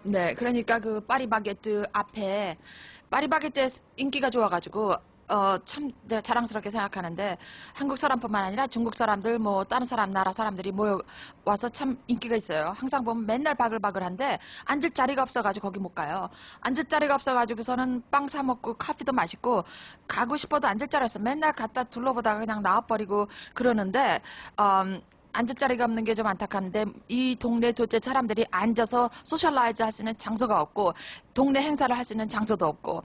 네, 그러니까 그 파리바게뜨 앞에 파리바게뜨 인기가 좋아가지고 참 내가 자랑스럽게 생각하는데 한국 사람뿐만 아니라 중국 사람들 뭐 다른 나라 사람들이 모여 와서 참 인기가 있어요. 항상 보면 맨날 바글바글한데 앉을 자리가 없어가지고 거기 못 가요. 앉을 자리가 없어가지고서는 빵 사 먹고 커피도 마시고 가고 싶어도 앉을 자리 없어. 맨날 갔다 둘러보다가 그냥 나와버리고 그러는데 앉을 자리가 없는 게 좀 안타까운데 이 동네 도대체 사람들이 앉아서 소셜라이즈 할 수 있는 장소가 없고 동네 행사를 할 수 있는 장소도 없고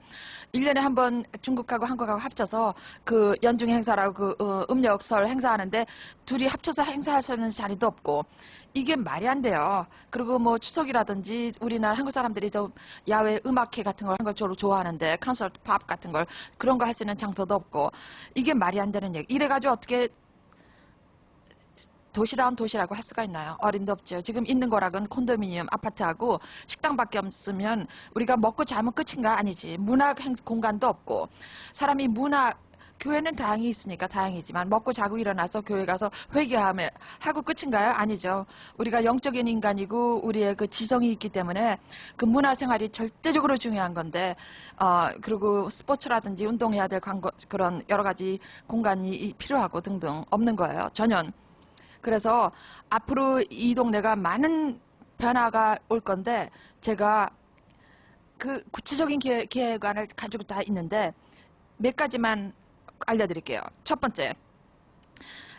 1년에 한 번 중국하고 한국하고 합쳐서 그 연중 행사라고 그 음력설 행사하는데 둘이 합쳐서 행사할 수 있는 자리도 없고 이게 말이 안 돼요. 그리고 뭐 추석이라든지 우리나라 한국 사람들이 저 야외 음악회 같은 걸 한 걸 주로 좋아하는데 콘서트 팝 같은 걸 그런 거 할 수 있는 장소도 없고 이게 말이 안 되는 얘기. 이래가지고 어떻게 도시다운 도시라고 할 수가 있나요? 어림도 없죠. 지금 있는 거락은 콘도미니엄 아파트하고 식당밖에 없으면 우리가 먹고 자면 끝인가? 아니지. 문화 공간도 없고 사람이 교회는 다행히 있으니까 다행이지만 먹고 자고 일어나서 교회 가서 회개하면 하고 끝인가요? 아니죠. 우리가 영적인 인간이고 우리의 그 지성이 있기 때문에 그 문화 생활이 절대적으로 중요한 건데 그리고 스포츠라든지 운동해야 될 그런 여러 가지 공간이 필요하고 등등 없는 거예요. 전혀. 그래서 앞으로 이 동네가 많은 변화가 올 건데 제가 그 구체적인 계획안을 가지고 다 있는데 몇 가지만 알려드릴게요. 첫 번째,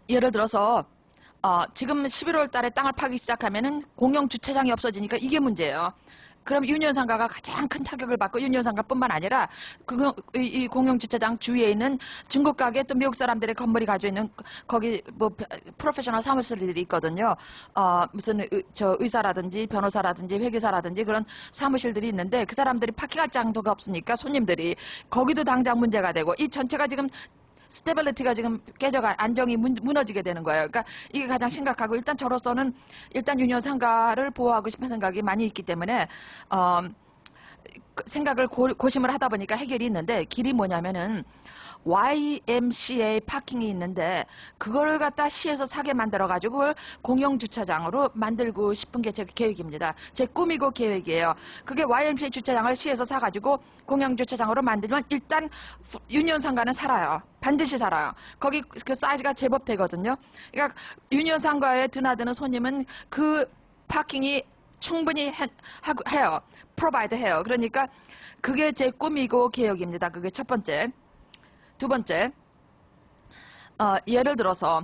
예를 들어서 지금 11월 달에 땅을 파기 시작하면은 공영 주차장이 없어지니까 이게 문제예요. 그럼 유니온상가가 가장 큰 타격을 받고 유니온상가뿐만 아니라 이 공영주차장 주위에 있는 중국 가게 또 미국 사람들의 건물이 가지고 있는 거기 뭐 프로페셔널 사무실들이 있거든요. 무슨 의사라든지 변호사라든지 회계사라든지 그런 사무실들이 있는데 그 사람들이 파킹할 장소가 없으니까 손님들이 거기도 당장 문제가 되고 이 전체가 지금 스테빌리티가 지금 깨져가 안정이 무너지게 되는 거예요. 그러니까 이게 가장 심각하고 일단 저로서는 일단 유니온 상가를 보호하고 싶은 생각이 많이 있기 때문에 생각을 고심을 하다 보니까 해결이 있는데 길이 뭐냐면은 YMCA 파킹이 있는데 그거를 갖다 시에서 사게 만들어 가지고 그걸 공영 주차장으로 만들고 싶은 게 제 계획입니다. 제 꿈이고 계획이에요. 그게 YMCA 주차장을 시에서 사 가지고 공영 주차장으로 만들면 일단 유니온 상가는 살아요. 반드시 살아요. 거기 그 사이즈가 제법 되거든요. 그러니까 유니온 상가에 드나드는 손님은 그 파킹이 충분히 해요. 프로바이드 해요. 그러니까 그게 제 꿈이고 계획입니다. 그게 첫 번째. 두 번째, 예를 들어서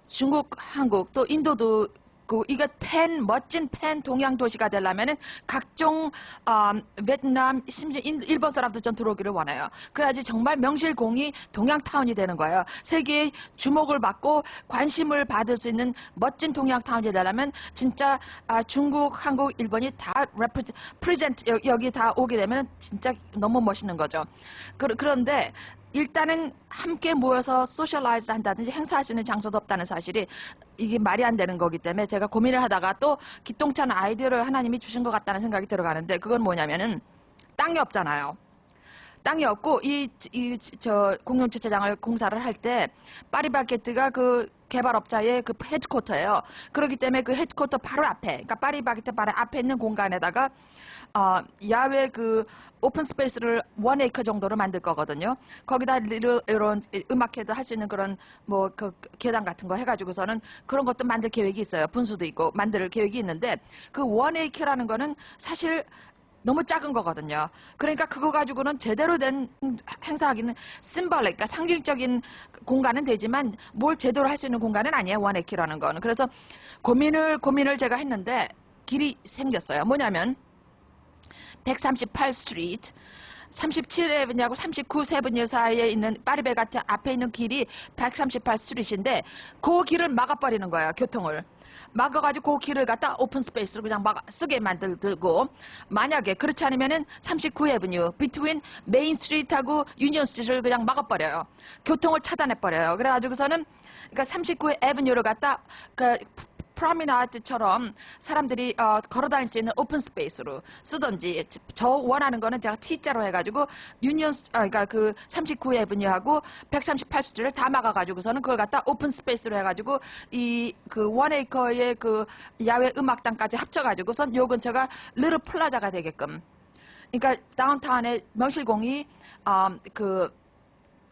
중국, 한국, 또 인도도 이게 멋진 동양 도시가 되려면은 각종 베트남, 심지어 일본 사람도 전 들어오기를 원해요. 그래야지 정말 명실공히 동양타운이 되는 거예요. 세계의 주목을 받고 관심을 받을 수 있는 멋진 동양타운이 되려면 진짜 중국, 한국, 일본이 다 프레젠트 여기 다 오게 되면 진짜 너무 멋있는 거죠. 그런데 일단은 함께 모여서 소셜라이즈 한다든지 행사할 수 있는 장소도 없다는 사실이 이게 말이 안 되는 거기 때문에 제가 고민을 하다가 또 기똥찬 아이디어를 하나님이 주신 것 같다는 생각이 들어가는데 그건 뭐냐면은 땅이 없잖아요. 땅이 없고 저 공영주차장을 공사를 할 때 파리바게뜨가 그 개발업자의 그 헤드쿼터예요. 그렇기 때문에 그 헤드쿼터 바로 앞에, 그러니까 파리바게뜨 바로 앞에 있는 공간에다가 야외 그 오픈 스페이스를 1에이커 정도로 만들 거거든요. 거기다 이런 음악회도 할 수 있는 그런 뭐 그 계단 같은 거 해가지고서는 그런 것도 만들 계획이 있어요. 분수도 있고 만들 계획이 있는데 그 1에이커라는 거는 사실 너무 작은 거거든요. 그러니까 그거 가지고는 제대로 된 행사하기는 심벌릭, 그러니까 상징적인 공간은 되지만 뭘 제대로 할 수 있는 공간은 아니에요. 1에이커라는 거는. 그래서 고민을 제가 했는데 길이 생겼어요. 뭐냐면 138 스트리트 37에브니하고 39 세븐유 사이에 있는 파리바게뜨 앞에 있는 길이 138 스트리트인데 그 길을 막아버리는 거예요. 교통을. 막아가지고 그 길을 갖다 오픈 스페이스로 그냥 쓰게 만들고 만약에 그렇지 않으면은 39 에브뉴 비트윈 메인 스트리트하고 유니온 스트리트를 그냥 막아버려요. 교통을 차단해버려요. 그래가지고서는 그러니까 39 에브뉴를 갖다 프라미나트처럼 사람들이 걸어다닐 수 있는 오픈 스페이스로 쓰든지, 저 원하는 거는 제가 T자로 해가지고 그러니까 그 39 에브뉴하고 138수지를 다 막아가지고서는 그걸 갖다 오픈 스페이스로 해가지고 이 그 원에이커의 그 야외 음악당까지 합쳐가지고선 요 근처가 리틀 플라자가 되게끔. 그러니까 다운타운의 명실공히 그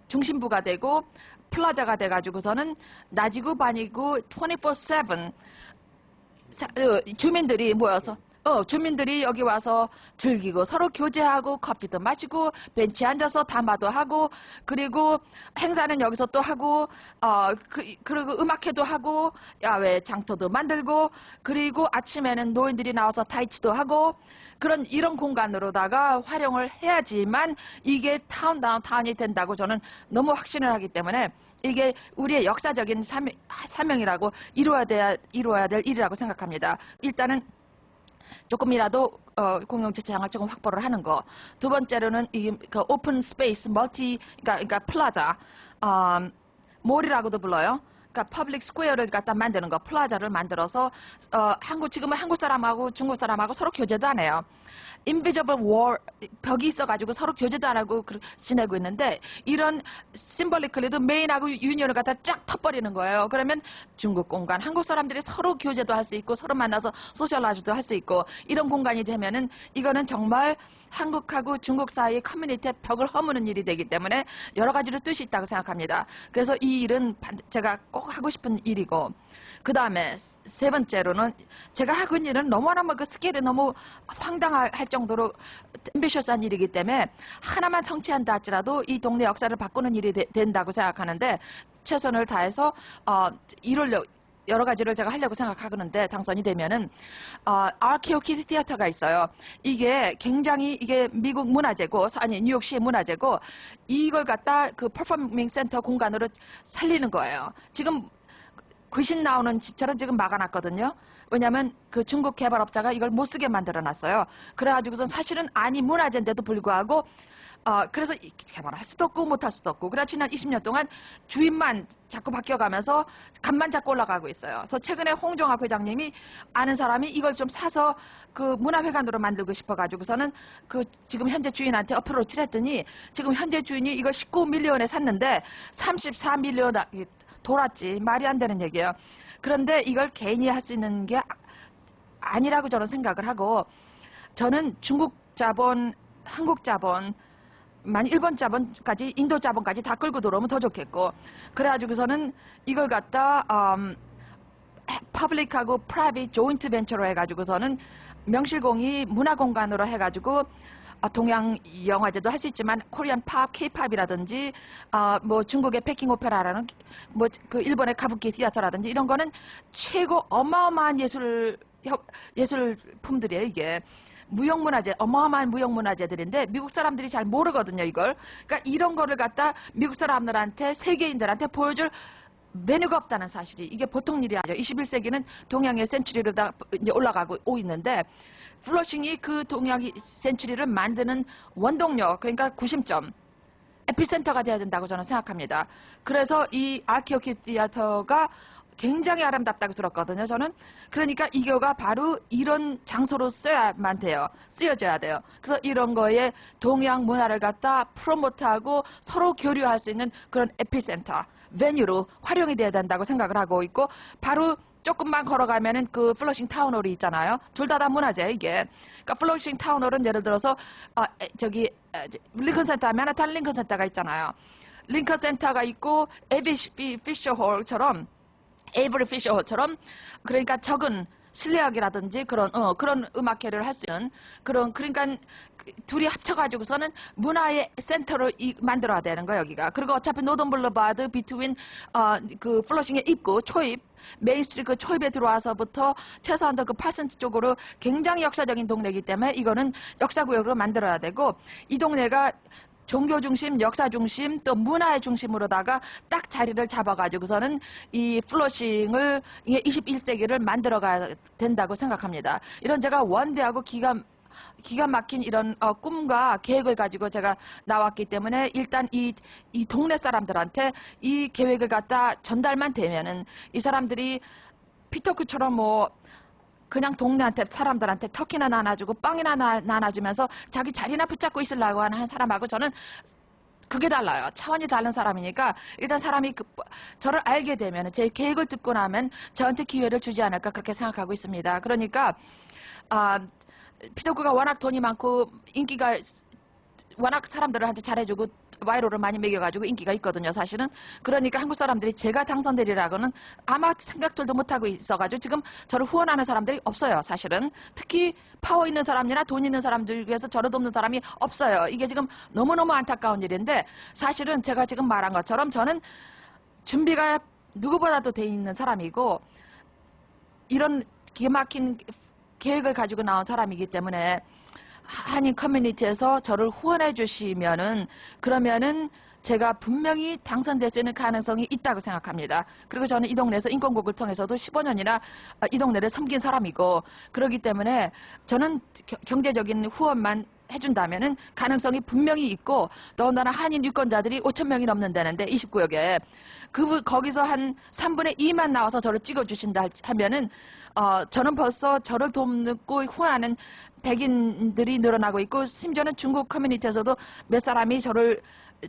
중심부가 되고 플라자가 돼가지고서는 낮이고 밤이고 24/7 주민들이 모여서 주민들이 여기 와서 즐기고 서로 교제하고 커피도 마시고 벤치에 앉아서 담화도 하고 그리고 행사는 여기서 또 하고 그리고 음악회도 하고 야외 장터도 만들고 그리고 아침에는 노인들이 나와서 타이치도 하고 이런 공간으로다가 활용을 해야지만 이게 다운타운이 된다고 저는 너무 확신을 하기 때문에 이게 우리의 역사적인 사명이라고 이루어야 될 일이라고 생각합니다. 일단은 조금이라도 공용주차장을 조금 확보를 하는 거. 두 번째로는 그 오픈 스페이스 그러니까 플라자 몰이라고도 불러요. 그러니까 퍼블릭 스퀘어를 갖다 만드는 거, 플라자를 만들어서 지금은 한국 사람하고 중국 사람하고 서로 교제도 안 해요. 인비저블 월 벽이 있어가지고 서로 교제도 안 하고 지내고 있는데 이런 심벌리클리도 메인하고 유니온을 갖다 쫙 터버리는 거예요. 그러면 중국 공간, 한국 사람들이 서로 교제도 할 수 있고 서로 만나서 소셜라이즈도 할 수 있고 이런 공간이 되면은 이거는 정말 한국하고 중국 사이의 커뮤니티의 벽을 허무는 일이 되기 때문에 여러 가지로 뜻이 있다고 생각합니다. 그래서 이 일은 제가 꼭 하고 싶은 일이고 그 다음에 세 번째로는 제가 하고 있는 일은 너무나 그 스케일이 너무 황당할 정도로 앰비셔스한 일이기 때문에 하나만 성취한다 할지라도 이 동네 역사를 바꾸는 일이 된다고 생각하는데 최선을 다해서 여러 가지를 제가 하려고 생각하는데 당선이 되면은 아키오키 티어터가 있어요. 이게 굉장히 미국 문화재고 뉴욕시의 문화재고 이걸 갖다 그 퍼포밍 센터 공간으로 살리는 거예요. 지금 귀신 나오는 집처럼 지금 막아놨거든요. 왜냐하면 그 중국 개발업자가 이걸 못 쓰게 만들어놨어요. 그래가지고선 사실은 문화재인데도 불구하고 그래서 개발할 수도 없고 못할 수도 없고 그래서 지난 20년 동안 주인만 자꾸 바뀌어가면서 값만 자꾸 올라가고 있어요. 그래서 최근에 홍종학 회장님이 아는 사람이 이걸 좀 사서 그 문화회관으로 만들고 싶어가지고서는 그 지금 현재 주인한테 어프로치를 했더니 지금 현재 주인이 이걸 19밀리언에 샀는데 34밀리언 돌았지. 말이 안 되는 얘기예요. 그런데 이걸 개인이 할 수 있는 게 아니라고 저는 생각을 하고 저는 중국 자본, 한국 자본 일본 자본까지 인도 자본까지 다 끌고 들어오면 더 좋겠고 그래가지고서는 이걸 갖다 퍼블릭하고 프라이빗 조인트 벤처로 해가지고서는 명실공히 문화공간으로 해가지고 동양 영화제도 할 수 있지만 코리안 팝, K-팝이라든지 뭐 중국의 베킹 오페라라는 뭐 그 일본의 카부키 티아터라든지 이런 거는 최고 어마어마한 예술품들이에요. 이게 무형문화재, 어마어마한 무형문화재들인데 미국 사람들이 잘 모르거든요. 이걸. 그러니까 이런 거를 갖다 미국 사람들한테 세계인들한테 보여줄 메뉴가 없다는 사실이 이게 보통 일이 아니죠. 21세기는 동양의 센츄리로 다 이제 올라가고 있는데 플러싱이 그 동양의 센츄리를 만드는 원동력 그러니까 구심점 에피센터가 돼야 된다고 저는 생각합니다. 그래서 이 아키오키 티어터가 굉장히 아름답다고 들었거든요. 저는 그러니까 이거가 바로 이런 장소로 쓰여져야 돼요. 그래서 이런 거에 동양 문화를 갖다 프로모트하고 서로 교류할 수 있는 그런 에피센터 베뉴로 활용이 돼야 된다고 생각을 하고 있고 바로 조금만 걸어가면은 그 플러싱 타운홀이 있잖아요. 둘 다 문화재 이게. 그러니까 플러싱 타운홀은 예를 들어서 링컨 센터 맨하탄 링컨 센터가 있잖아요. 링컨 센터가 있고 에이브리 피셔 홀처럼 그러니까 적은 실내악이라든지 그런 음악회를 할 수 있는 그러니까 둘이 합쳐가지고서는 문화의 센터를 만들어야 되는 거예요 여기가. 그리고 어차피 노던 블루바드 비트윈 그 플러싱의 입구 초입 메인스트리트 그 초입에 들어와서부터 최소한도 그 팔센트 쪽으로 굉장히 역사적인 동네이기 때문에 이거는 역사구역으로 만들어야 되고 이 동네가 종교 중심, 역사 중심, 또 문화의 중심으로다가 딱 자리를 잡아가지고서는 이 플러싱을 21세기를 만들어가야 된다고 생각합니다. 이런 제가 원대하고 기가 막힌 이런 꿈과 계획을 가지고 제가 나왔기 때문에 일단 이 동네 사람들한테 이 계획을 갖다 전달만 되면은 이 사람들이 피터크처럼 뭐 그냥 동네한테 사람들한테 터키나 나눠주고 빵이나 나눠주면서 자기 자리나 붙잡고 있으려고 하는 사람하고 저는 그게 달라요. 차원이 다른 사람이니까 일단 사람이 저를 알게 되면 제 계획을 듣고 나면 저한테 기회를 주지 않을까 그렇게 생각하고 있습니다. 그러니까 피터크가 워낙 돈이 많고 인기가 워낙 사람들한테 잘해주고 와이로를 많이 매겨가지고 인기가 있거든요, 사실은. 그러니까 한국 사람들이 제가 당선되리라고는 아마 생각들도 못하고 있어가지고 지금 저를 후원하는 사람들이 없어요, 사실은. 특히 파워 있는 사람이나 돈 있는 사람들 중에서 저를 돕는 사람이 없어요. 이게 지금 너무너무 안타까운 일인데 사실은 제가 지금 말한 것처럼 저는 준비가 누구보다도 돼 있는 사람이고 이런 기가 막힌 계획을 가지고 나온 사람이기 때문에 한인 커뮤니티에서 저를 후원해 주시면은 그러면은 제가 분명히 당선될 수 있는 가능성이 있다고 생각합니다. 그리고 저는 이 동네에서 인권국을 통해서도 15년이나 이 동네를 섬긴 사람이고 그렇기 때문에 저는 경제적인 후원만 해준다면은 가능성이 분명히 있고 더군다나 한인 유권자들이 5천 명이 넘는다는데 29역에 거기서 한 3분의 2만 나와서 저를 찍어주신다 하면은 저는 벌써 저를 돕고 후원하는 백인들이 늘어나고 있고 심지어는 중국 커뮤니티에서도 몇 사람이 저를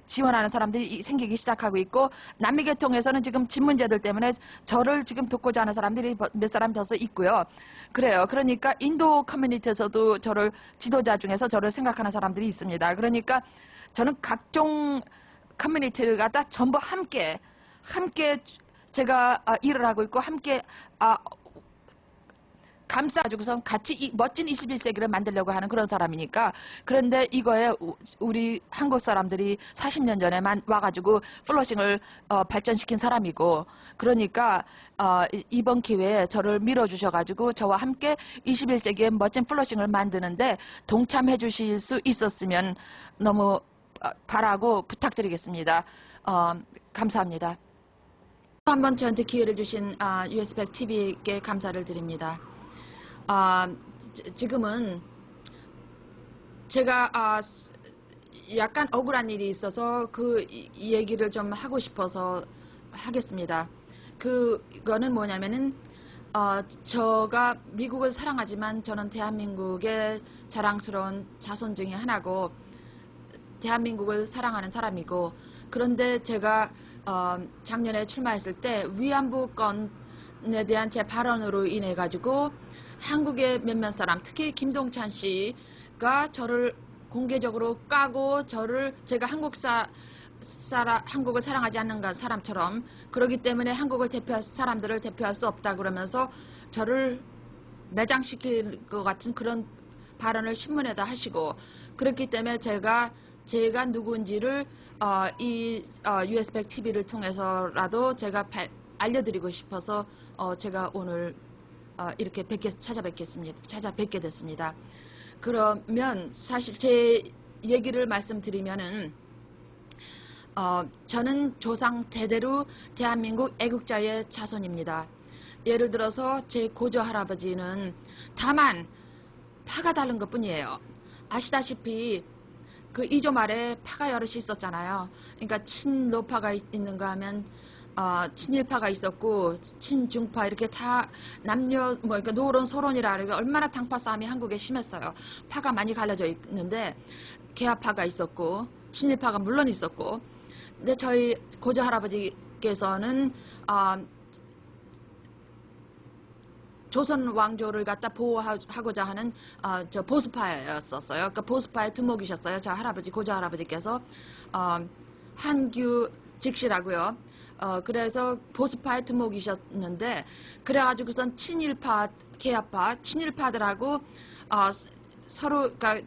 지원하는 사람들이 생기기 시작하고 있고 남미 계통에서는 지금 집 문제들 때문에 저를 지금 돕고자 하는 사람들이 몇 사람 벌써 있고요. 그래요. 그러니까 인도 커뮤니티에서도 저를 지도자 중에서 저를 생각하는 사람들이 있습니다. 그러니까 저는 각종 커뮤니티를 갖다 전부 함께 제가 일을 하고 있고 함께 감싸가지고선 같이 멋진 21세기를 만들려고 하는 그런 사람이니까 그런데 이거에 우리 한국 사람들이 40년 전에 와가지고 플러싱을 발전시킨 사람이고 그러니까 이번 기회에 저를 밀어주셔가지고 저와 함께 21세기의 멋진 플러싱을 만드는데 동참해 주실 수 있었으면 너무 바라고 부탁드리겠습니다. 감사합니다. 한번 저한테 기회를 주신 US백 TV에게 감사를 드립니다. 지금은 제가 약간 억울한 일이 있어서 그 얘기를 좀 하고 싶어서 하겠습니다. 그거는 뭐냐면은 저가 미국을 사랑하지만 저는 대한민국의 자랑스러운 자손 중에 하나고 대한민국을 사랑하는 사람이고 그런데 제가 작년에 출마했을 때 위안부 건에 대한 제 발언으로 인해 가지고 한국의 몇몇 사람 특히 김동찬 씨가 저를 공개적으로 까고 제가 한국을 사랑하지 않는 사람처럼 그러기 때문에 한국을 사람들을 대표할 수 없다 그러면서 저를 매장시킬 것 같은 그런 발언을 신문에다 하시고 그렇기 때문에 제가 누구인지를 US백 TV를 통해서라도 제가 알려드리고 싶어서 제가 오늘 이렇게 찾아뵙게 됐습니다. 그러면 사실 제 얘기를 말씀드리면은 저는 조상 대대로 대한민국 애국자의 자손입니다. 예를 들어서 제 고조 할아버지는 다만 파가 다른 것 뿐이에요. 아시다시피 그 이조 말에 파가 여럿이 있었잖아요. 그러니까 친노파가 있는가 하면 친일파가 있었고 친중파 이렇게 다 남녀 그러니까 노론 소론이라 그러면 얼마나 당파 싸움이 한국에 심했어요. 파가 많이 갈라져 있는데 개화파가 있었고 친일파가 물론 있었고 근데 저희 고조 할아버지께서는 조선 왕조를 갖다 보호하고자 하는 저 보수파였었어요. 그러니까 보수파의 두목이셨어요. 저 할아버지 고조 할아버지께서 한규 직시라고요. 그래서 보수파의 두목이셨는데 그래가지고선 친일파, 개화파, 친일파들하고 서로 그러니까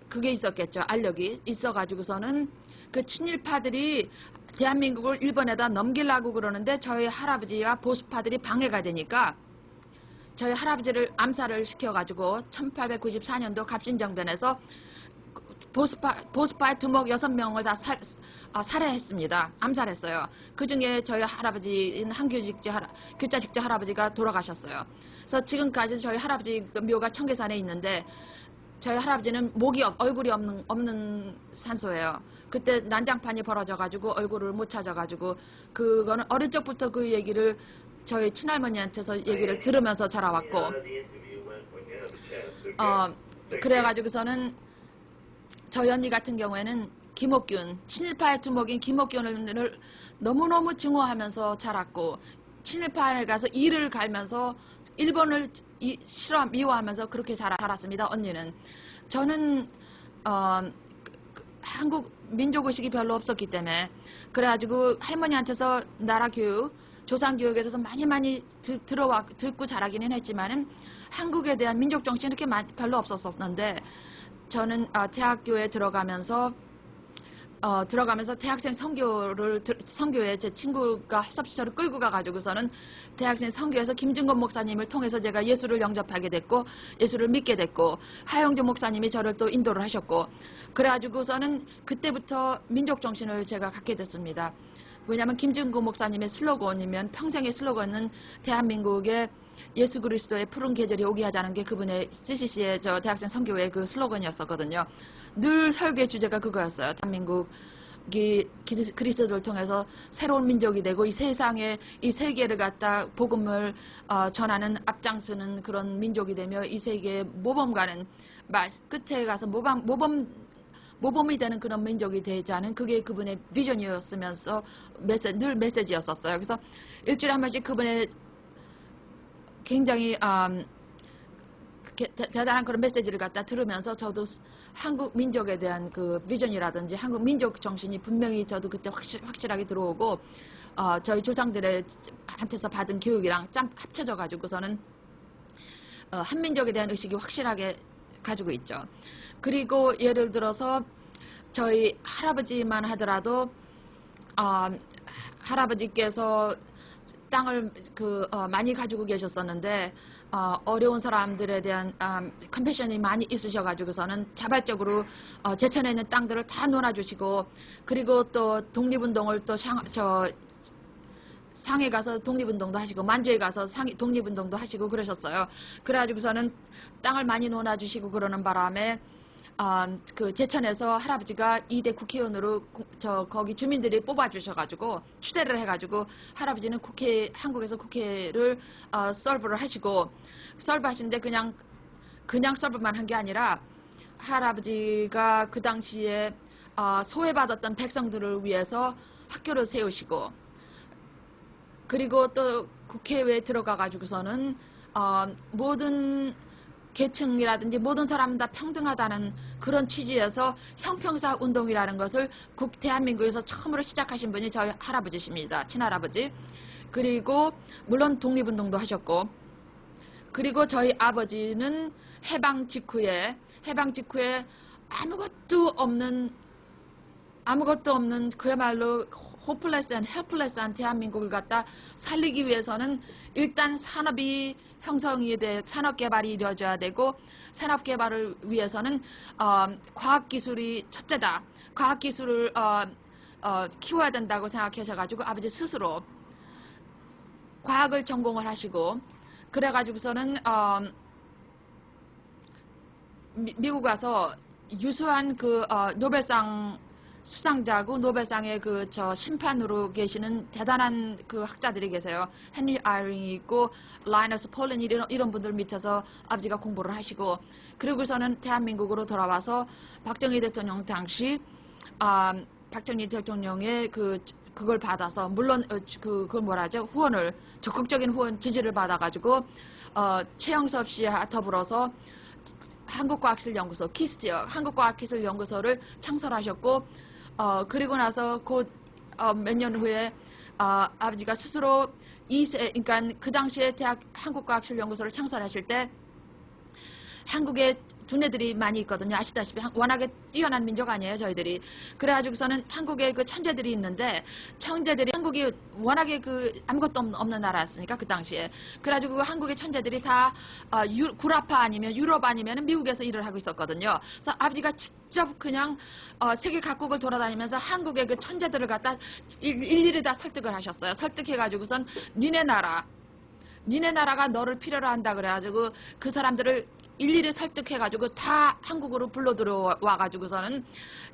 그게 있었겠죠. 알력이 있어가지고서는 그 친일파들이 대한민국을 일본에다 넘기려고 그러는데 저희 할아버지와 보수파들이 방해가 되니까 저희 할아버지를 암살을 시켜가지고 1894년도 갑신정변에서 보수파의 두목 6명을 다 살해했습니다. 암살했어요. 그 중에 저희 할아버지인 교자직제 할아버지가 돌아가셨어요. 그래서 지금까지 저희 할아버지 묘가 청계산에 있는데 저희 할아버지는 얼굴이 없는 산소예요. 그때 난장판이 벌어져가지고 얼굴을 못 찾아가지고 그거는 어릴 적부터 그 얘기를 저희 친할머니한테서 얘기를 들으면서 자라왔고, 그래가지고서는 저희 언니 같은 경우에는 김옥균, 친일파의 두목인 김옥균을 너무너무 증오하면서 자랐고, 친일파에 가서 일을 갈면서 일본을 미워하면서 그렇게 자랐습니다. 언니는. 저는 한국 민족의식이 별로 없었기 때문에, 그래가지고 할머니한테서 나라 교육, 조상 교육에 대해서 많이 듣고 자라기는 했지만은 한국에 대한 민족 정신이 이렇게 별로 없었었는데, 저는 대학교에 들어가면서 대학생 선교에 제 친구가 섭씨 저를 끌고 가가지고서는 대학생 선교에서 김증건 목사님을 통해서 제가 예수를 영접하게 됐고, 예수를 믿게 됐고, 하영조 목사님이 저를 또 인도를 하셨고, 그래가지고서는 그때부터 민족 정신을 제가 갖게 됐습니다. 왜냐하면 김증건 목사님의 슬로건이면, 평생의 슬로건은 대한민국의 예수 그리스도의 푸른 계절이 오게 하자는 게 그분의 CCC의 저 대학생 선교회 그 슬로건이었었거든요. 늘 설교의 주제가 그거였어요. 대한민국이 그리스도를 통해서 새로운 민족이 되고 이 세상에 이 세계를 갖다 복음을 전하는 앞장서는 그런 민족이 되며 이 세계의 모범가는 끝에 가서 모범이 되는 그런 민족이 되자는 그게 그분의 비전이었으면서 늘 메시지였었어요. 그래서 일주일에 한 번씩 그분의 굉장히 대단한 그런 메시지를 갖다 들으면서 저도 한국 민족에 대한 그 비전이라든지 한국 민족 정신이 분명히 저도 그때 확실하게 들어오고, 저희 조상들의 한테서 받은 교육이랑 짬 합쳐져 가지고서는 한민족에 대한 의식이 확실하게 가지고 있죠. 그리고 예를 들어서 저희 할아버지만 하더라도 할아버지께서 땅을 많이 가지고 계셨었는데 어려운 사람들에 대한 컴패션이 많이 있으셔가지고서는 자발적으로 제천에 있는 땅들을 다 놀아주시고, 그리고 또 독립운동을 또 상해 가서 독립운동도 하시고 만주에 가서 독립운동도 하시고 그러셨어요. 그래가지고서는 땅을 많이 논아주시고 그러는 바람에 그 제천에서 할아버지가 2대 국회의원으로 거기 주민들이 뽑아주셔가지고 추대를 해가지고 할아버지는 한국에서 국회를 설브를 하시고, 설브 하시는데 그냥 설브만 한 게 아니라 할아버지가 그 당시에 소외받았던 백성들을 위해서 학교를 세우시고, 그리고 또 국회에 들어가가지고서는 모든 계층이라든지 모든 사람 다 평등하다는 그런 취지에서 형평사 운동이라는 것을 대한민국에서 처음으로 시작하신 분이 저희 할아버지십니다. 친할아버지. 그리고 물론 독립운동도 하셨고, 그리고 저희 아버지는 해방 직후에 아무것도 없는 그야말로 호플레스 앤 헬플레스한 대한민국을 갖다 살리기 위해서는 일단 산업이 형성이 돼 산업 개발이 이루어져야 되고, 산업 개발을 위해서는 과학 기술이 첫째다. 과학 기술을 키워야 된다고 생각하셔가지고 아버지 스스로 과학을 전공을 하시고, 그래가지고서는 미국 가서 유수한 그 노벨상 수상자고 노벨상의 심판으로 계시는 대단한 그 학자들이 계세요. 헨리 아이링이 있고 라이너스 폴린 이런 분들 밑에서 아버지가 공부를 하시고, 그리고서는 대한민국으로 돌아와서 박정희 대통령 당시 박정희 대통령의 그걸 받아서, 물론 그걸 뭐라죠, 후원을, 적극적인 후원 지지를 받아가지고 최영섭 씨와 더불어서 한국과학기술연구소 키스티어 한국과학기술연구소를 창설하셨고, 그리고 나서 곧 몇 년 후에 아버지가 스스로 그러니까 그 당시에 한국과학기술연구소를 창설하실 때 한국에 두뇌들이 많이 있거든요. 아시다시피 워낙에 뛰어난 민족 아니에요, 저희들이. 그래가지고서는 한국에 그 천재들이 있는데, 한국이 워낙에 아무것도 없는 나라였으니까 그 당시에. 그래가지고 한국의 천재들이 다 구라파 아니면 유럽 아니면 미국에서 일을 하고 있었거든요. 그래서 아버지가 직접 그냥 세계 각국을 돌아다니면서 한국의 그 천재들을 갖다 일일이 다 설득을 하셨어요. 설득해가지고선 니네 나라가 너를 필요로 한다 그래가지고 그 사람들을 일일이 설득해가지고 다 한국으로 불러 들어와가지고서는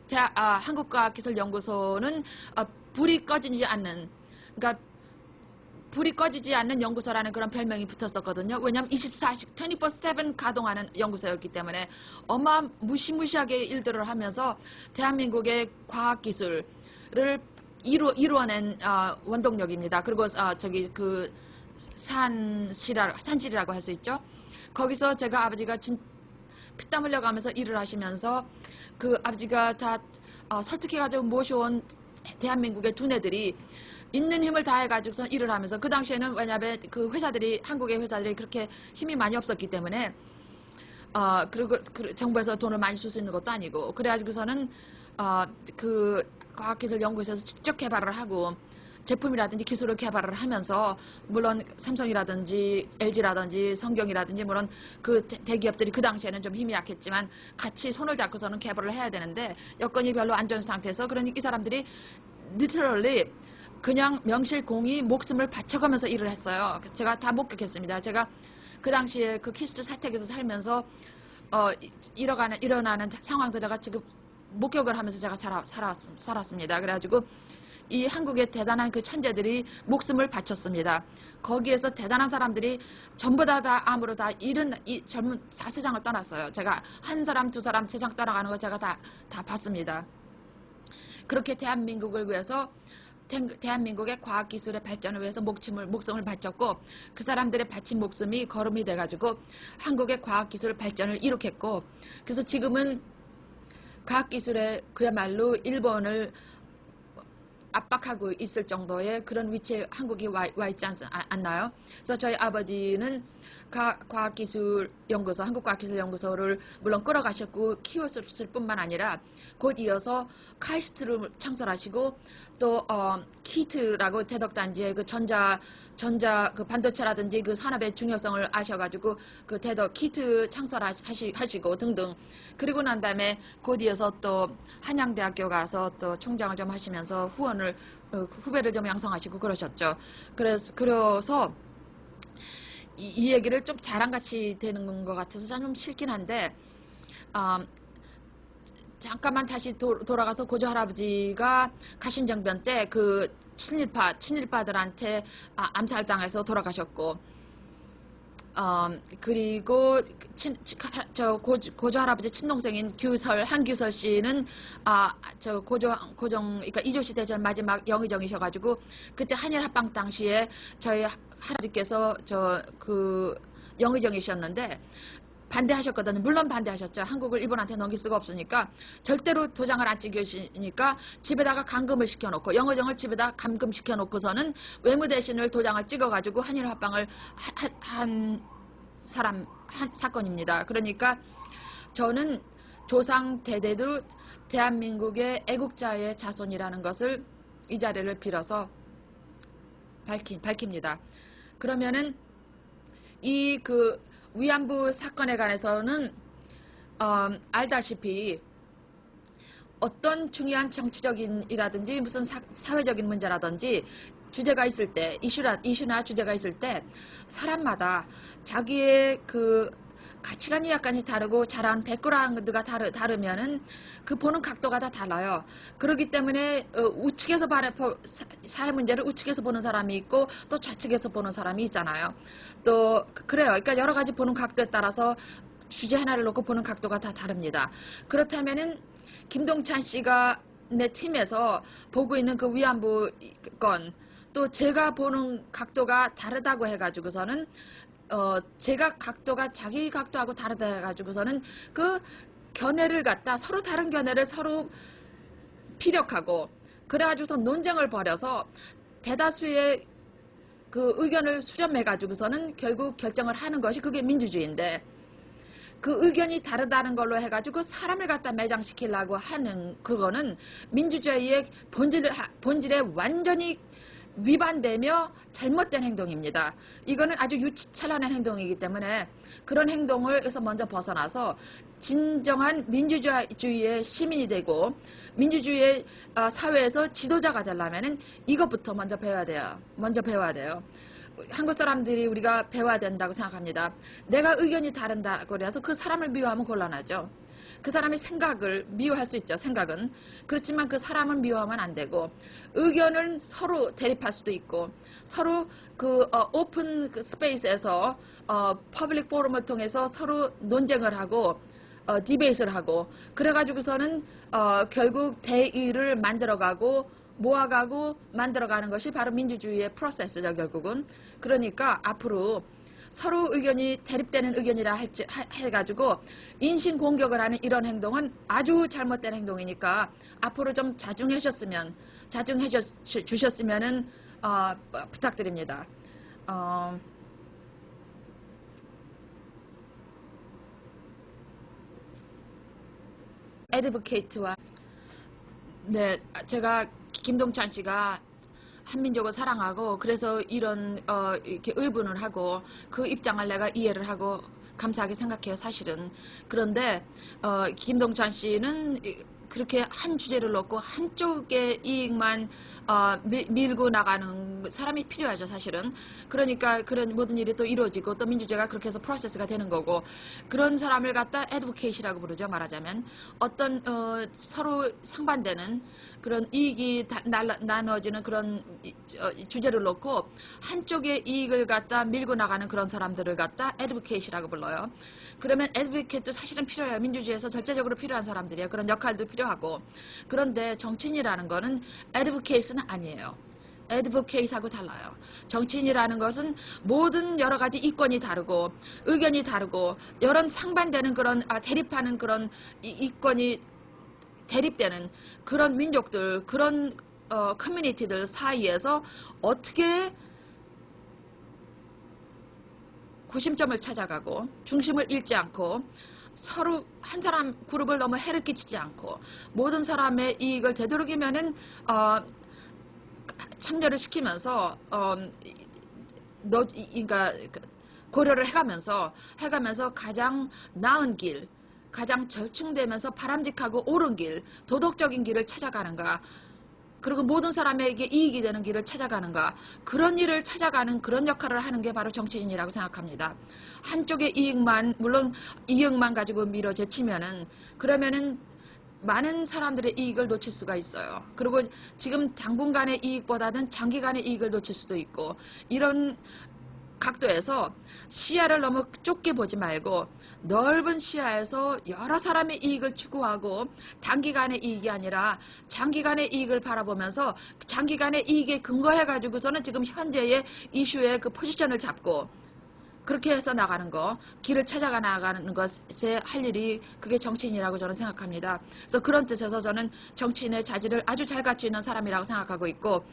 한국과학기술연구소는 불이 꺼지지 않는, 그러니까 불이 꺼지지 않는 연구소라는 그런 별명이 붙었었거든요. 왜냐하면 24시 24/7 가동하는 연구소였기 때문에 무시무시하게 일들을 하면서 대한민국의 과학기술을 이루어낸 원동력입니다. 그리고 저기 그 산실이라고 할 수 있죠. 거기서 제가 아버지가 피땀 흘려가면서 일을 하시면서 그 아버지가 다 설득해가지고 모셔온 대한민국의 두뇌들이 있는 힘을 다해가지고서 일을 하면서, 그 당시에는 왜냐하면 그 한국의 회사들이 그렇게 힘이 많이 없었기 때문에 그리고 정부에서 돈을 많이 줄 수 있는 것도 아니고, 그래가지고서는 그 과학기술연구소에서 직접 개발을 하고 제품이라든지 기술을 개발을 하면서, 물론 삼성이라든지 LG라든지 성경이라든지 물론 그 대기업들이 그 당시에는 좀 힘이 약했지만 같이 손을 잡고서는 개발을 해야 되는데 여건이 별로 안 좋은 상태에서, 그러니 이 사람들이 literally 그냥 명실공히 목숨을 바쳐가면서 일을 했어요. 제가 다 목격했습니다. 제가 그 당시에 그 키스트 사택에서 살면서 일어나는 상황들을 지금 목격을 하면서 제가 살았습니다. 그래가지고 이 한국의 대단한 그 천재들이 목숨을 바쳤습니다. 거기에서 대단한 사람들이 전부 다 암으로 다 젊은 다 세상을 떠났어요. 제가 한 사람 두 사람 세상 떠나가는 거 제가 다 봤습니다. 그렇게 대한민국을 위해서, 대한민국의 과학기술의 발전을 위해서 목숨을 바쳤고, 그 사람들의 바친 목숨이 거름이 돼가지고 한국의 과학기술 발전을 이룩했고, 그래서 지금은 과학기술에 그야말로 일본을 압박하고 있을 정도의 그런 위치에 한국이 와 있지 않나요? 그래서 저희 아버지는 과학기술연구소, 한국과학기술연구소를 물론 끌어가셨고 키웠을 뿐만 아니라 곧 이어서 카이스트를 창설하시고, 또 키트라고 대덕단지의 그 그 반도체라든지 그 산업의 중요성을 아셔가지고 그 키트 창설하시고 등등. 그리고 난 다음에 곧 이어서 또 한양대학교 가서 또 총장을 좀 하시면서 후배를 좀 양성하시고 그러셨죠. 그래서 이 얘기를 좀 자랑같이 되는 것 같아서 좀 싫긴 한데, 잠깐만 다시 돌아가서 고조 할아버지가 가신정변 때 그 친일파들한테 암살당해서 돌아가셨고, 그리고 고조 할아버지 친동생인 한규설 씨는 그러니까 이조시 대전 마지막 영의정이셔가지고 그때 한일 합방 당시에 저희 할아버지께서 영의정이셨는데 반대하셨거든요. 물론 반대하셨죠. 한국을 일본한테 넘길 수가 없으니까 절대로 도장을 안 찍으시니까 집에다가 감금을 시켜놓고, 영의정을 집에다 감금시켜놓고서는 외무 대신을 도장을 찍어가지고 한일 합방을 한 사건입니다. 그러니까 저는 조상 대대로 대한민국의 애국자의 자손이라는 것을 이 자리를 빌어서 밝힙니다. 그러면은 이 위안부 사건에 관해서는 알다시피 어떤 중요한 정치적인이라든지 무슨 사회적인 문제라든지 주제가 있을 때, 이슈나 주제가 있을 때 사람마다 자기의 그 가치관이 약간씩 다르고 자라온 백그라운드가 다르면은 그 보는 각도가 다 달라요. 그렇기 때문에 우측에서 사회 문제를 우측에서 보는 사람이 있고 또 좌측에서 보는 사람이 있잖아요. 또 그래요. 그러니까 여러 가지 보는 각도에 따라서 주제 하나를 놓고 보는 각도가 다 다릅니다. 그렇다면은 김동찬 씨가 내 팀에서 보고 있는 그 위안부 건, 또 제가 보는 각도가 다르다고 해가지고서는 제가 자기 각도하고 다르다 해가지고서는 그 견해를 갖다 서로 다른 견해를 서로 피력하고 그래가지고서 논쟁을 벌여서 대다수의 그 의견을 수렴해가지고서는 결국 결정을 하는 것이 그게 민주주의인데, 그 의견이 다르다는 걸로 해가지고 사람을 갖다 매장시키려고 하는 그거는 민주주의의 본질에 완전히 위반되며 잘못된 행동입니다. 이거는 아주 유치찬란한 행동이기 때문에 그런 행동을에서 먼저 벗어나서 진정한 민주주의의 시민이 되고 민주주의의 사회에서 지도자가 되려면은 이것부터 먼저 배워야 돼요. 한국 사람들이 우리가 배워야 된다고 생각합니다. 내가 의견이 다른다고 해서 그 사람을 미워하면 곤란하죠. 그 사람의 생각을 미워할 수 있죠. 생각은. 그렇지만 그 사람을 미워하면 안 되고 의견을 서로 대립할 수도 있고 서로 그 오픈 그 스페이스에서 퍼블릭 포럼을 통해서 서로 논쟁을 하고 디베이트를 하고 그래가지고서는 결국 대의를 만들어가고 모아가고 만들어가는 것이 바로 민주주의의 프로세스죠. 결국은. 그러니까 앞으로 서로 의견이 대립되는 의견이라 해가지고 인신공격을 하는 이런 행동은 아주 잘못된 행동이니까 앞으로 좀 자중해 주셨으면은 부탁드립니다. 애드보케이트와 네, 제가 김동찬 씨가 한민족을 사랑하고 그래서 이런 이렇게 의분을 하고 그 입장을 내가 이해를 하고 감사하게 생각해요. 사실은. 그런데 김동찬 씨는 그렇게 한 주제를 놓고 한쪽의 이익만 밀고 나가는 사람이 필요하죠. 사실은. 그러니까 그런 모든 일이 또 이루어지고 또 민주주의가 그렇게 해서 프로세스가 되는 거고 그런 사람을 갖다 애드보케이시라고 부르죠. 말하자면 어떤 서로 상반되는 그런 이익이 나눠지는 그런 주제를 놓고 한쪽의 이익을 갖다 밀고 나가는 그런 사람들을 갖다 애드보케이시라고 불러요. 그러면 애드보케이트도 사실은 필요해요. 민주주의에서 절대적으로 필요한 사람들이에요. 그런 역할도 필요하고. 그런데 정치인이라는 거는 애드보케이트는 아니에요. 애드보케이트하고 달라요. 정치인이라는 것은 모든 여러 가지 이권이 다르고 의견이 다르고 여러 상반되는 그런 대립하는 그런 이권이 대립되는 그런 민족들, 그런 커뮤니티들 사이에서 어떻게 구심점을 찾아가고 중심을 잃지 않고 서로 한 사람 그룹을 너무 해를 끼치지 않고 모든 사람의 이익을 되도록이면은 참여를 시키면서 그러니까 고려를 해가면서 가장 나은 길, 가장 절충되면서 바람직하고 옳은 길, 도덕적인 길을 찾아가는가. 그리고 모든 사람에게 이익이 되는 길을 찾아가는가. 그런 일을 찾아가는 그런 역할을 하는 게 바로 정치인이라고 생각합니다. 한쪽의 이익만, 물론 이익만 가지고 밀어 제치면은 그러면은 많은 사람들의 이익을 놓칠 수가 있어요. 그리고 지금 당분간의 이익보다는 장기간의 이익을 놓칠 수도 있고 이런 각도에서 시야를 너무 좁게 보지 말고 넓은 시야에서 여러 사람의 이익을 추구하고 단기간의 이익이 아니라 장기간의 이익을 바라보면서 장기간의 이익에 근거해 가지고서는 지금 현재의 이슈의 그 포지션을 잡고 그렇게 해서 나가는 거, 길을 찾아가 나가는 것에 할 일이 그게 정치인이라고 저는 생각합니다. 그래서 그런 뜻에서 저는 정치인의 자질을 아주 잘 갖추 있는 사람이라고 생각하고 있고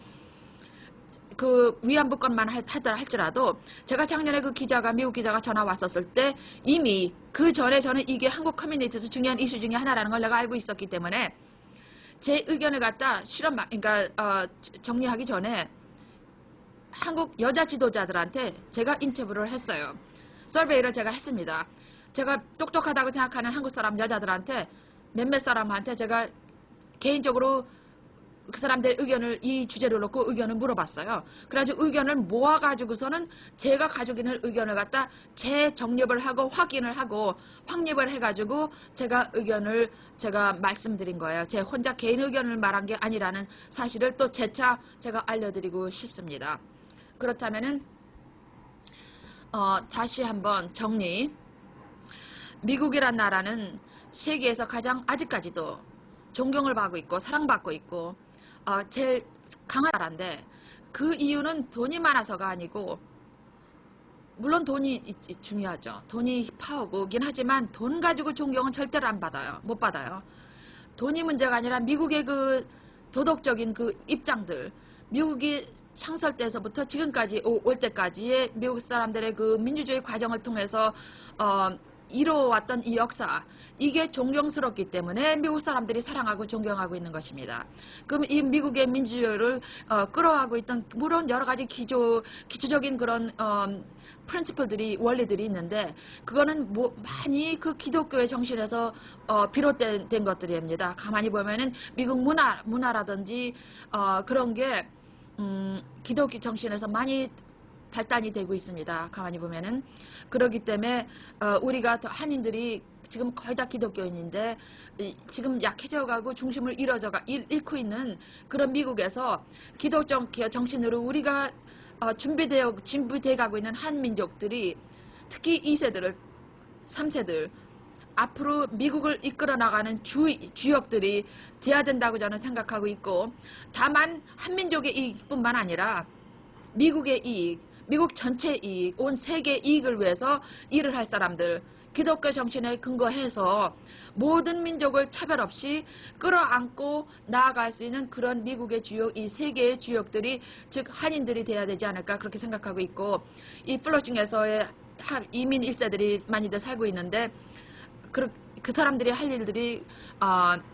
그 위안부 건만 할지라도 제가 작년에 그 기자가 미국 기자가 전화 왔었을 때 이미 그 전에 저는 이게 한국 커뮤니티에서 중요한 이슈 중에 하나라는 걸 내가 알고 있었기 때문에 제 의견을 갖다 그러니까 정리하기 전에 한국 여자 지도자들한테 제가 인터뷰를 했어요. 서베이를 제가 했습니다. 제가 똑똑하다고 생각하는 한국 사람 여자들한테 몇몇 사람한테 제가 개인적으로 그 사람들의 의견을 이 주제를 놓고 의견을 물어봤어요. 그래가지고 의견을 모아가지고서는 제가 가지고 있는 의견을 갖다 재정립을 하고 확인을 하고 확립을 해가지고 제가 의견을 제가 말씀드린 거예요. 제 혼자 개인 의견을 말한 게 아니라는 사실을 또 재차 제가 알려드리고 싶습니다. 그렇다면은 다시 한번 정리. 미국이란 나라는 세계에서 가장 아직까지도 존경을 받고 있고 사랑받고 있고 제일 강한 나라인데 그 이유는 돈이 많아서가 아니고 물론 돈이 중요하죠. 돈이 파워고긴 하지만 돈 가지고 존경은 절대로 안 받아요. 못 받아요. 돈이 문제가 아니라 미국의 그 도덕적인 그 입장들 미국이 창설 때서부터 지금까지 올 때까지의 미국 사람들의 그 민주주의 과정을 통해서 이뤄왔던 이 역사 이게 존경스럽기 때문에 미국 사람들이 사랑하고 존경하고 있는 것입니다. 그럼 이 미국의 민주주의를 끌어가고 있던 물론 여러 가지 기초적인 그런 프린시플들이 원리들이 있는데 그거는 많이 그 기독교의 정신에서 비롯된 것들입니다. 가만히 보면은 미국 문화라든지 그런 게 기독교 정신에서 많이 발단이 되고 있습니다. 가만히 보면은 그렇기 때문에 우리가 한인들이 지금 거의 다 기독교인인데 지금 약해져가고 중심을 잃고 있는 그런 미국에서 기독적 정신으로 우리가 준비돼 가고 있는 한민족들이 특히 2세들, 3세들 앞으로 미국을 이끌어 나가는 주역들이 돼야 된다고 저는 생각하고 있고, 다만 한민족의 이익뿐만 아니라 미국의 이익, 미국 전체 이익, 온 세계 이익을 위해서 일을 할 사람들, 기독교 정신에 근거해서 모든 민족을 차별 없이 끌어안고 나아갈 수 있는 그런 미국의 주역, 이 세계의 주역들이, 즉 한인들이 돼야 되지 않을까 그렇게 생각하고 있고, 이 플러싱에서의 이민 1세들이 많이들 살고 있는데 그 사람들이 할 일들이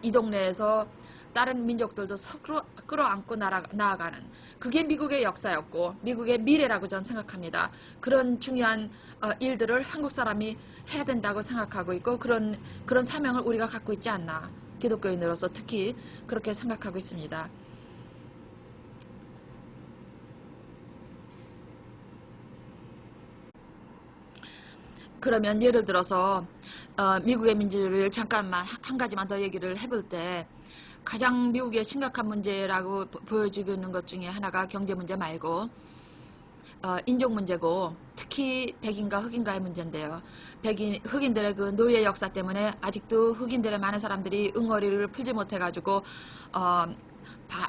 이 동네에서 다른 민족들도 서로 끌어안고 나아가는, 그게 미국의 역사였고 미국의 미래라고 저는 생각합니다. 그런 중요한 일들을 한국 사람이 해야 된다고 생각하고 있고, 그런 사명을 우리가 갖고 있지 않나, 기독교인으로서 특히 그렇게 생각하고 있습니다. 그러면 예를 들어서 미국의 민주주의를 잠깐만 한 가지만 더 얘기를 해볼 때, 가장 미국의 심각한 문제라고 보여지는 것 중에 하나가 경제 문제 말고 인종 문제고, 특히 백인과 흑인과의 문제인데요. 흑인들의 그 노예 역사 때문에 아직도 흑인들의 많은 사람들이 응어리를 풀지 못해가지고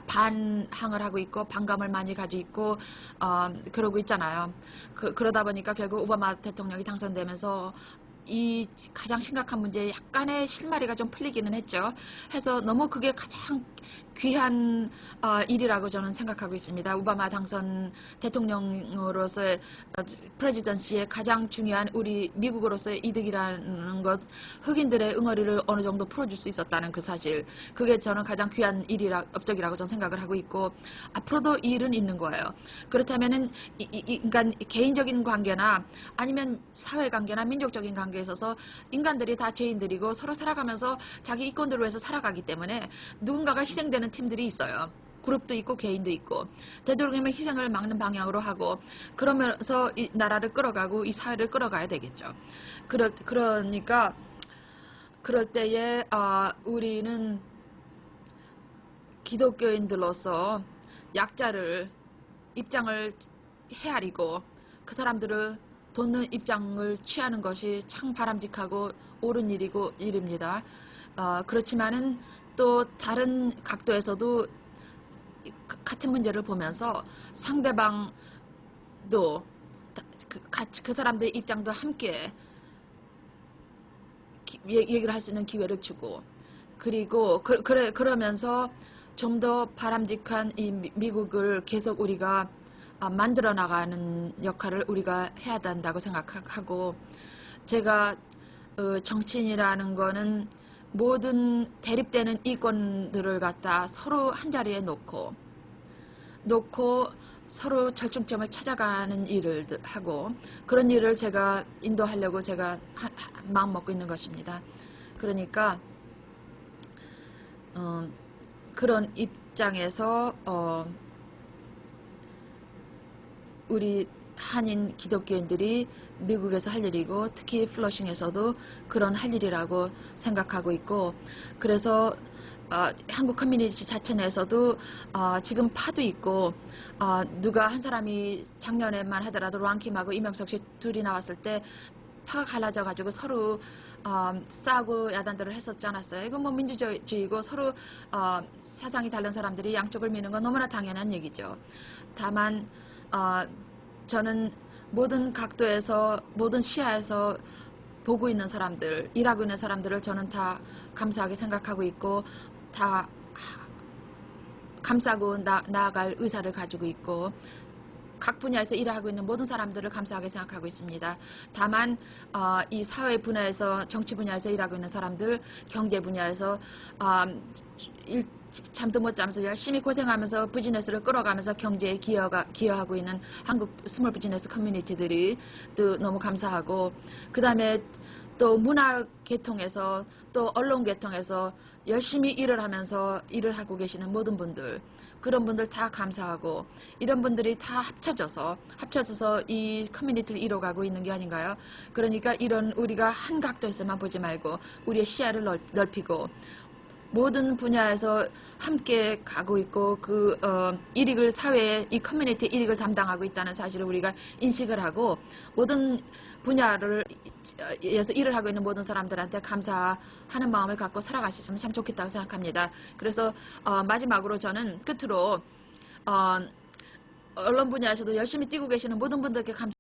반항을 하고 있고 반감을 많이 가지고 있고 그러고 있잖아요. 그러다 보니까 결국 오바마 대통령이 당선되면서 이 가장 심각한 문제에 약간의 실마리가 좀 풀리기는 했죠. 해서 너무 그게 가장 귀한 일이라고 저는 생각하고 있습니다. 오바마 당선 대통령으로서의 프레지던시의 가장 중요한 우리 미국으로서의 이득이라는 것, 흑인들의 응어리를 어느 정도 풀어줄 수 있었다는 그 사실, 그게 저는 가장 귀한 업적이라고 저는 생각을 하고 있고, 앞으로도 이 일은 있는 거예요. 그렇다면은 인간 개인적인 관계나 아니면 사회관계나 민족적인 관계에 있어서 인간들이 다 죄인들이고 서로 살아가면서 자기 이권들을 위해서 살아가기 때문에 누군가가 희생되는 팀들이 있어요. 그룹도 있고 개인도 있고, 되도록이면 희생을 막는 방향으로 하고, 그러면서 이 나라를 끌어가고 이 사회를 끌어가야 되겠죠. 그러니까 그럴 때에 우리는 기독교인들로서 약자를 입장을 헤아리고 그 사람들을 돕는 입장을 취하는 것이 참 바람직하고 옳은 일입니다. 그렇지만은 또 다른 각도에서도 같은 문제를 보면서 상대방도 그 사람들의 입장도 함께 얘기를 할 수 있는 기회를 주고, 그리고 그러면서 좀 더 바람직한 이 미국을 계속 우리가 만들어 나가는 역할을 우리가 해야 된다고 생각하고, 제가 정치인이라는 거는 모든 대립되는 이권들을 갖다 서로 한 자리에 놓고 서로 절충점을 찾아가는 일을 하고, 그런 일을 제가 인도하려고 제가 마음 먹고 있는 것입니다. 그러니까 그런 입장에서 우리 한인 기독교인들이 미국에서 할 일이고, 특히 플러싱에서도 그런 할 일이라고 생각하고 있고, 그래서 한국 커뮤니티 자체 내에서도 지금 파도 있고, 누가 한 사람이 작년에만 하더라도 랑킴하고 이명석 씨 둘이 나왔을 때 파가 갈라져 가지고 서로 싸우고 야단들을 했었지 않았어요. 이건 뭐 민주주의고 서로 사상이 다른 사람들이 양쪽을 미는 건 너무나 당연한 얘기죠. 다만 저는 모든 각도에서 모든 시야에서 보고 있는 사람들, 일하고 있는 사람들을 저는 다 감사하게 생각하고 있고, 다 감싸고 나아갈 의사를 가지고 있고, 각 분야에서 일하고 있는 모든 사람들을 감사하게 생각하고 있습니다. 다만 이 사회 분야에서, 정치 분야에서 일하고 있는 사람들, 경제 분야에서 잠도 못 자면서 열심히 고생하면서 비즈니스를 끌어가면서 경제에 기여하고 있는 한국 스몰 비즈니스 커뮤니티들이 또 너무 감사하고, 그 다음에 또 문화 계통에서 또 언론 계통에서 열심히 일을 하면서 일을 하고 계시는 모든 분들, 그런 분들 다 감사하고, 이런 분들이 다 합쳐져서 이 커뮤니티를 이뤄가고 있는 게 아닌가요? 그러니까 이런 우리가 한 각도에서만 보지 말고 우리의 시야를 넓히고 모든 분야에서 함께 가고 있고 일익을 사회에 이 커뮤니티 일익을 담당하고 있다는 사실을 우리가 인식을 하고 모든 분야에서 일을 하고 있는 모든 사람들한테 감사하는 마음을 갖고 살아가셨으면 참 좋겠다고 생각합니다. 그래서 마지막으로 저는 끝으로 언론 분야에서도 열심히 뛰고 계시는 모든 분들께 감사.